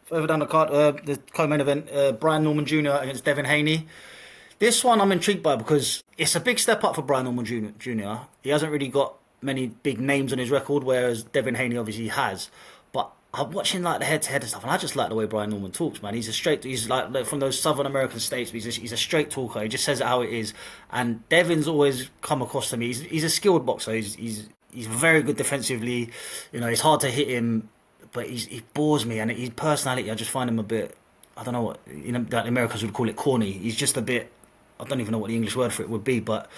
further down the card, the co-main event, Brian Norman Jr. against Devin Haney. This one I'm intrigued by because it's a big step up for Brian Norman Jr. He hasn't really got many big names on his record, whereas Devin Haney obviously has. But I'm watching like the head-to-head and stuff, and I just like the way Brian Norman talks, man. He's like from those Southern American states. But he's a straight talker. He just says it how it is. And Devin's always come across to me. He's a skilled boxer. He's very good defensively. You know, it's hard to hit him, but he bores me, and his personality, I just find him a bit. I don't know what like the Americans would call it corny. He's just a bit. I don't even know what the English word for it would be, but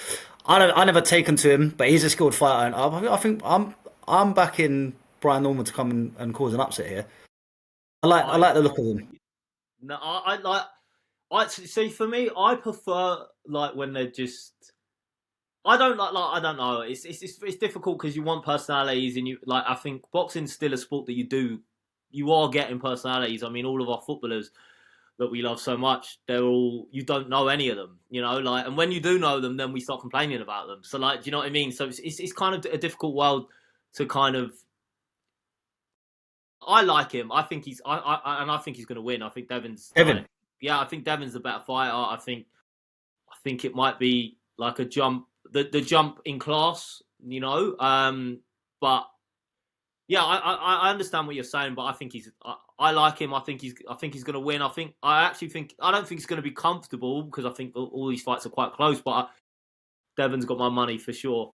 I never taken to him. But he's a skilled fighter, and I think I'm backing Brian Norman to come and cause an upset here. I like the look of him. No, I like. I see. For me, I prefer like when they're just. I don't like. I don't know. It's difficult because you want personalities, and you like. I think boxing's still a sport that you are getting personalities. I mean, all of our footballers that we love so much, they're all, you don't know any of them, like, and when you do know them, then we start complaining about them. So like, do you know what I mean? So it's kind of a difficult world to kind of. I like him. I think I think he's going to win. I think Devin. Yeah, I think Devin's the better fighter. I think it might be like a jump, the jump in class, but yeah, I understand what you're saying, but I think I like him. I think he's going to win. I don't think it's going to be comfortable because I think all these fights are quite close. But Devin's got my money for sure.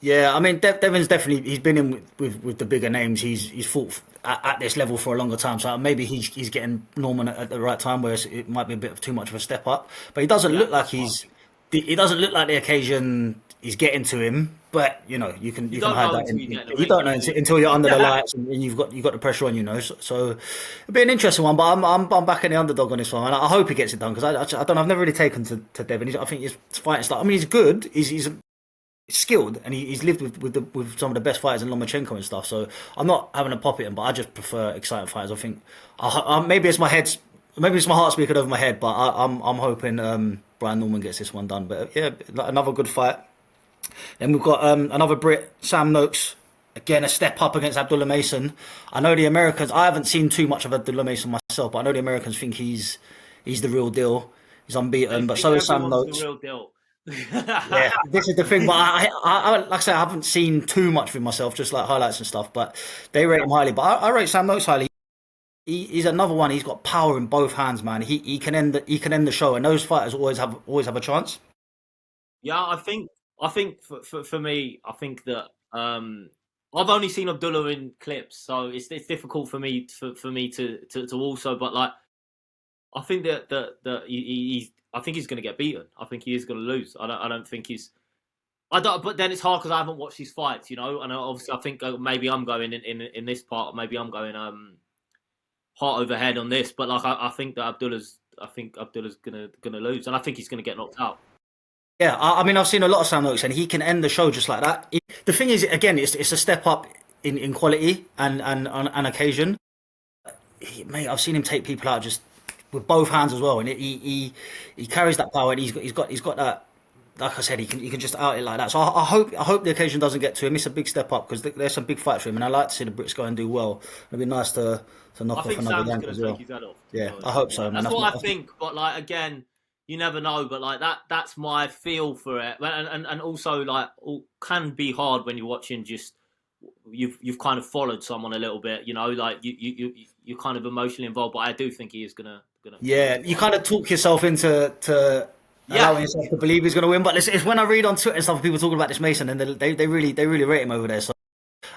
Yeah, I mean, Devin's definitely he's been in with the bigger names. He's fought at this level for a longer time, so maybe he's getting Norman at the right time, whereas it might be a bit of too much of a step up. But he doesn't Yeah, look like it doesn't look like the occasion is getting to him. But you can you you can don't hide know that. until you get in the You ring, don't know do you? until you're under the lights and you've got the pressure on. So it'll be an interesting one. But I'm backing the underdog on this one, and I hope he gets it done because I don't. I've never really taken to Devin. I think his fighting style. I mean, he's good. He's skilled, and he's lived with some of the best fighters in Lomachenko and stuff. So I'm not having a pop at him, but I just prefer exciting fighters. I think maybe it's maybe it's my heart speaking over my head, but I'm hoping Brian Norman gets this one done. But yeah, another good fight. Then we've got another Brit, Sam Noakes. Again, a step up against Abdullah Mason. I know the Americans. I haven't seen too much of Abdullah Mason myself, but I know the Americans think he's the real deal. He's They unbeaten, but think so is Sam everyone's the Noakes. real deal. Yeah, this is the thing. But like I say, I haven't seen too much of him myself, just like highlights and stuff. But they rate him highly. But I rate Sam Noakes highly. He's another one. He's got power in both hands, man. He can end the show, and those fighters always have a chance. Yeah, I think for me, I think that I've only seen Abdullah in clips, so it's difficult for me to also. But like, I think that he's I think he's going to get beaten. I think he is going to lose. I don't think he's. I don't. But then it's hard because I haven't watched his fights, And obviously, I think maybe I'm going in this part. Maybe I'm going heart over head on this. But like, I think that Abdullah's gonna lose, and I think he's gonna get knocked out. Yeah, I mean, I've seen a lot of Sam Noakes, and he can end the show just like that. The thing is, again, it's a step up in quality and on occasion. Mate, I've seen him take people out just with both hands as well, and he carries that power, and he's got that. Like I said, he can just out it like that. So I hope the occasion doesn't get to him. It's a big step up because there's some big fights for him, and I like to see the Brits go and do well. It'd be nice to knock I off think another Sam's Yank gonna as take well. his head off. To be Yeah, I honest with hope you, so, man. that's what I think. But like again, you never know. But like that's my feel for it. And also like can be hard when you're watching. Just you've kind of followed someone a little bit. Like you're kind of emotionally involved. But I do think he is gonna Yeah, win. you kind of talk yourself into Yeah, allowing yourself to believe he's going to win. But it's when I read on Twitter and stuff, people talking about this Mason, and they really rate him over there. So,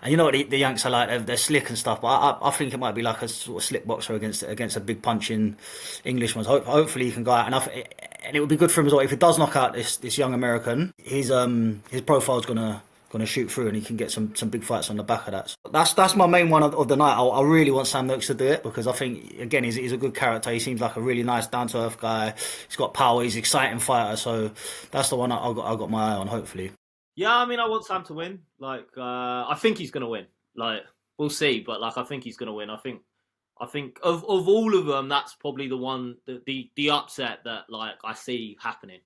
and you know what the Yanks are like, they're slick and stuff. But I think it might be like a sort of slick boxer against a big punching Englishman. Hopefully he can go out, and it would be good for him as well if he does knock out this young American. His profile's gonna shoot through, and he can get some big fights on the back of that. So that's my main one of the night. I really want Sam Noakes to do it because I think again he's a good character. He seems like a really nice down to earth guy. He's got power. He's an exciting fighter. So that's the one I got my eye on. Hopefully. yeah. I mean, I want Sam to win. Like, I think he's gonna win. Like, we'll see. But like, I think he's gonna win. I think of all of them, that's probably the one the upset that like I see happening.